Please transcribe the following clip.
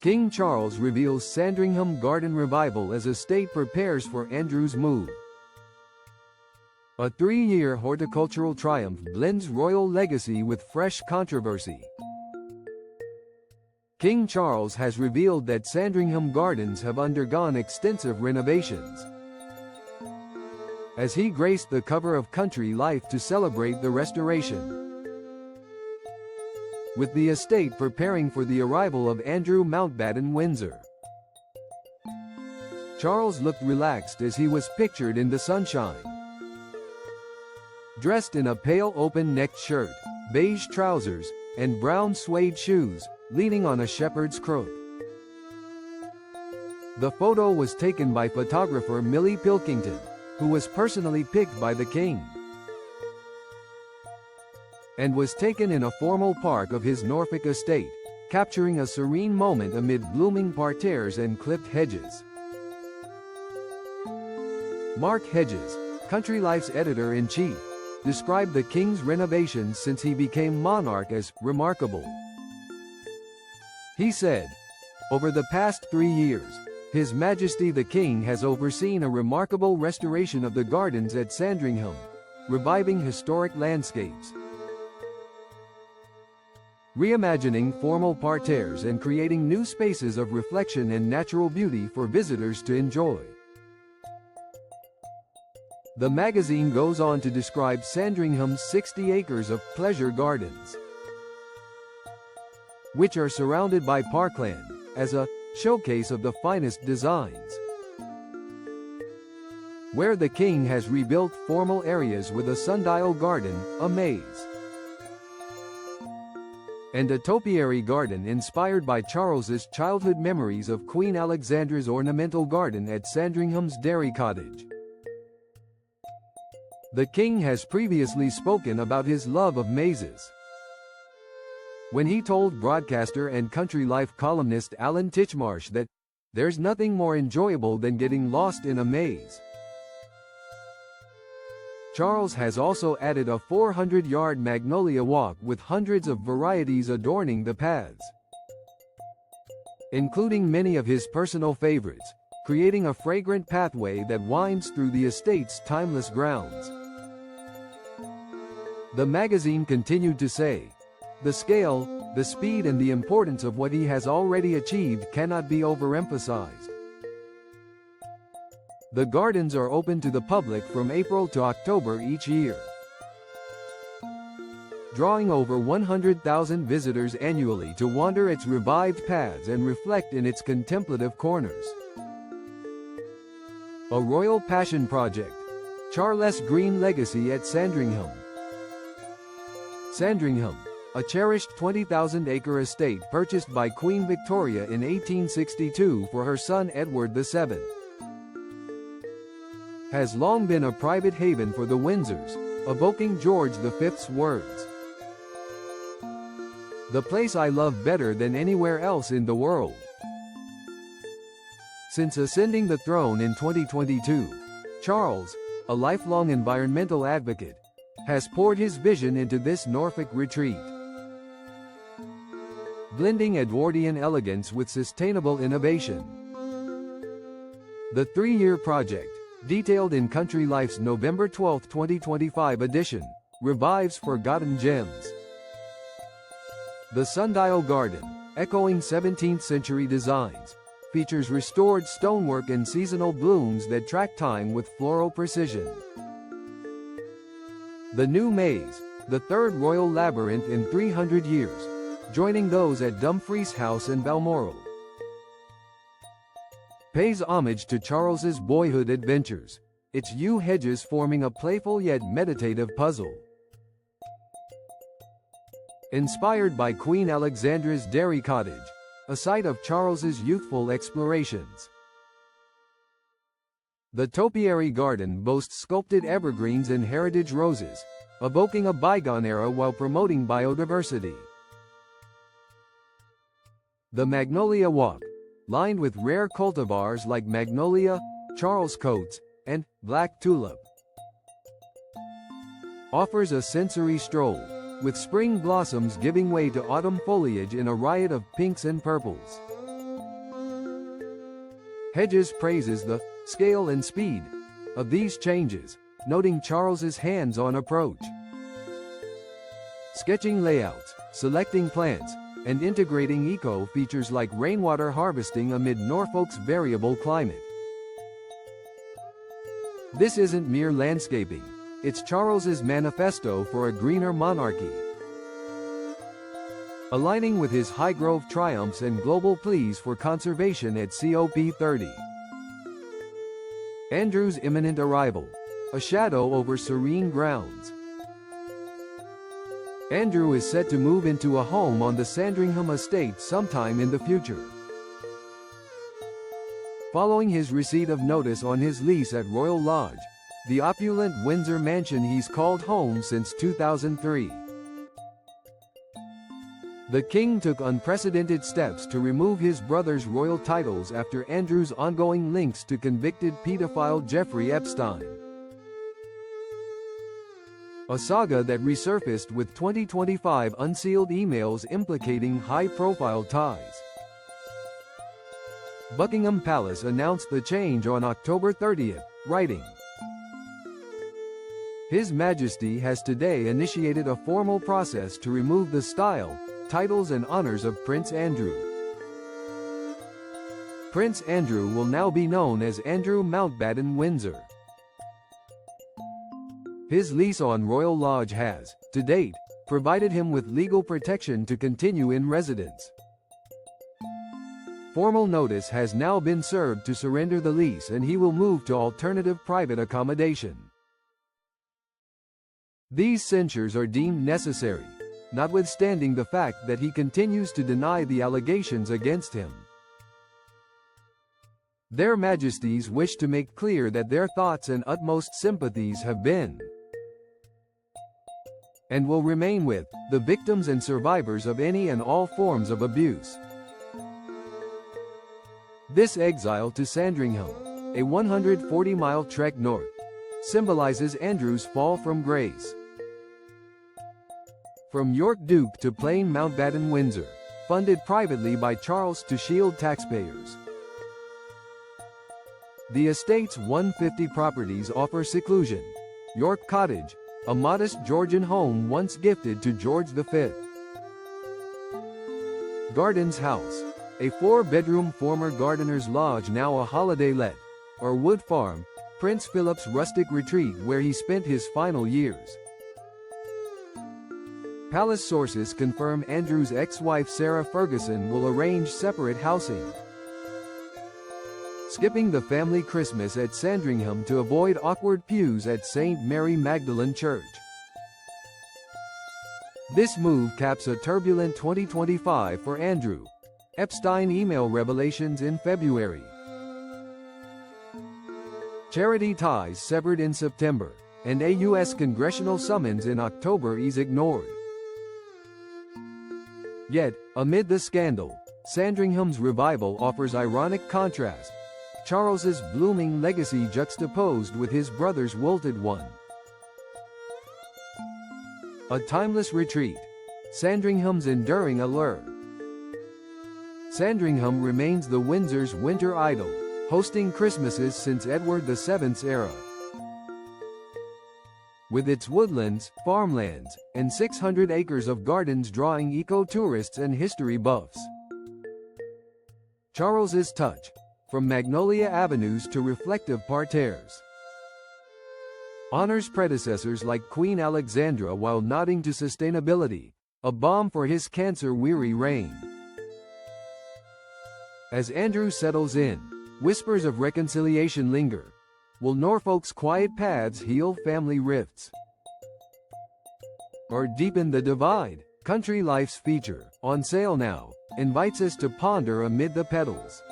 King Charles reveals Sandringham garden revival as estate prepares for Andrew's move. A 3-year horticultural triumph blends royal legacy with fresh controversy. King Charles has revealed that Sandringham Gardens have undergone extensive renovations, as he graced the cover of Country Life to celebrate the restoration, with the estate preparing for the arrival of Andrew Mountbatten Windsor. Charles looked relaxed as he was pictured in the sunshine, dressed in a pale open-necked shirt, beige trousers, and brown suede shoes, leaning on a shepherd's crook. The photo was taken by photographer Millie Pilkington, who was personally picked by the king, and was taken in a formal park of his Norfolk estate, capturing a serene moment amid blooming parterres and clipped hedges. Mark Hedges, Country Life's editor-in-chief, described the king's renovations since he became monarch as remarkable. He said, "Over the past 3 years, His Majesty the King has overseen a remarkable restoration of the gardens at Sandringham, reviving historic landscapes, reimagining formal parterres and creating new spaces of reflection and natural beauty for visitors to enjoy." The magazine goes on to describe Sandringham's 60 acres of pleasure gardens, which are surrounded by parkland, as a showcase of the finest designs, where the king has rebuilt formal areas with a sundial garden, a maze, and a topiary garden inspired by Charles's childhood memories of Queen Alexandra's ornamental garden at Sandringham's Dairy Cottage. The king has previously spoken about his love of mazes, when he told broadcaster and Country Life columnist Alan Titchmarsh that, "There's nothing more enjoyable than getting lost in a maze." Charles has also added a 400-yard magnolia walk with hundreds of varieties adorning the paths, including many of his personal favorites, creating a fragrant pathway that winds through the estate's timeless grounds. The magazine continued to say, "The scale, the speed and the importance of what he has already achieved cannot be overemphasized." The gardens are open to the public from April to October each year, drawing over 100,000 visitors annually to wander its revived paths and reflect in its contemplative corners. A royal passion project. Charles Green legacy at Sandringham. Sandringham, a cherished 20,000-acre estate purchased by Queen Victoria in 1862 for her son Edward VII, has long been a private haven for the Windsors, evoking George V's words, "The place I love better than anywhere else in the world." Since ascending the throne in 2022, Charles, a lifelong environmental advocate, has poured his vision into this Norfolk retreat, blending Edwardian elegance with sustainable innovation. The 3-year project, detailed in Country Life's November 12, 2025 edition, revives forgotten gems. The sundial garden, echoing 17th-century designs, features restored stonework and seasonal blooms that track time with floral precision. The new maze, the third royal labyrinth in 300 years, joining those at Dumfries House and Balmoral, pays homage to Charles's boyhood adventures, its yew hedges forming a playful yet meditative puzzle. Inspired by Queen Alexandra's Dairy Cottage, a site of Charles's youthful explorations. The topiary garden boasts sculpted evergreens and heritage roses, evoking a bygone era while promoting biodiversity. The Magnolia Walk, lined with rare cultivars like Magnolia, Charles Coates, and Black Tulip, offers a sensory stroll, with spring blossoms giving way to autumn foliage in a riot of pinks and purples. Hedges praises the scale and speed of these changes, noting Charles's hands-on approach. Sketching layouts, selecting plants, and integrating eco-features like rainwater harvesting amid Norfolk's variable climate. This isn't mere landscaping, it's Charles's manifesto for a greener monarchy. Aligning with his Highgrove triumphs and global pleas for conservation at COP30. Andrew's imminent arrival, a shadow over serene grounds. Andrew is set to move into a home on the Sandringham estate sometime in the future. Following his receipt of notice on his lease at Royal Lodge, the opulent Windsor mansion he's called home since 2003. The king took unprecedented steps to remove his brother's royal titles after Andrew's ongoing links to convicted pedophile Jeffrey Epstein. A saga that resurfaced with 2025 unsealed emails implicating high-profile ties. Buckingham Palace announced the change on October 30th, writing, "His Majesty has today initiated a formal process to remove the style, titles and honors of Prince Andrew. Prince Andrew will now be known as Andrew Mountbatten Windsor. His lease on Royal Lodge has, to date, provided him with legal protection to continue in residence. Formal notice has now been served to surrender the lease and he will move to alternative private accommodation." These censures are deemed necessary, notwithstanding the fact that he continues to deny the allegations against him. Their Majesties wish to make clear that their thoughts and utmost sympathies have been and will remain with the victims and survivors of any and all forms of abuse. This exile to Sandringham, a 140-mile trek north, symbolizes Andrew's fall from grace. From York Duke to plain Mountbatten Windsor, funded privately by Charles to shield taxpayers. The estate's 150 properties offer seclusion. York Cottage, a modest Georgian home once gifted to George V. Gardens House, a 4-bedroom former gardener's lodge now a holiday let, or Wood Farm, Prince Philip's rustic retreat where he spent his final years. Palace sources confirm Andrew's ex-wife Sarah Ferguson will arrange separate housing. Skipping the family Christmas at Sandringham to avoid awkward pews at St. Mary Magdalene Church. This move caps a turbulent 2025 for Andrew. Epstein email revelations in February. Charity ties severed in September, and a U.S. congressional summons in October is ignored. Yet, amid the scandal, Sandringham's revival offers ironic contrast. Charles's blooming legacy juxtaposed with his brother's wilted one. A timeless retreat. Sandringham's enduring allure. Sandringham remains the Windsor's winter idol, hosting Christmases since Edward VII's era. With its woodlands, farmlands, and 600 acres of gardens drawing eco-tourists and history buffs. Charles's touch. From magnolia avenues to reflective parterres. Honors predecessors like Queen Alexandra while nodding to sustainability, a balm for his cancer-weary reign. As Andrew settles in, whispers of reconciliation linger. Will Norfolk's quiet paths heal family rifts? Or deepen the divide? Country Life's feature, on sale now, invites us to ponder amid the petals.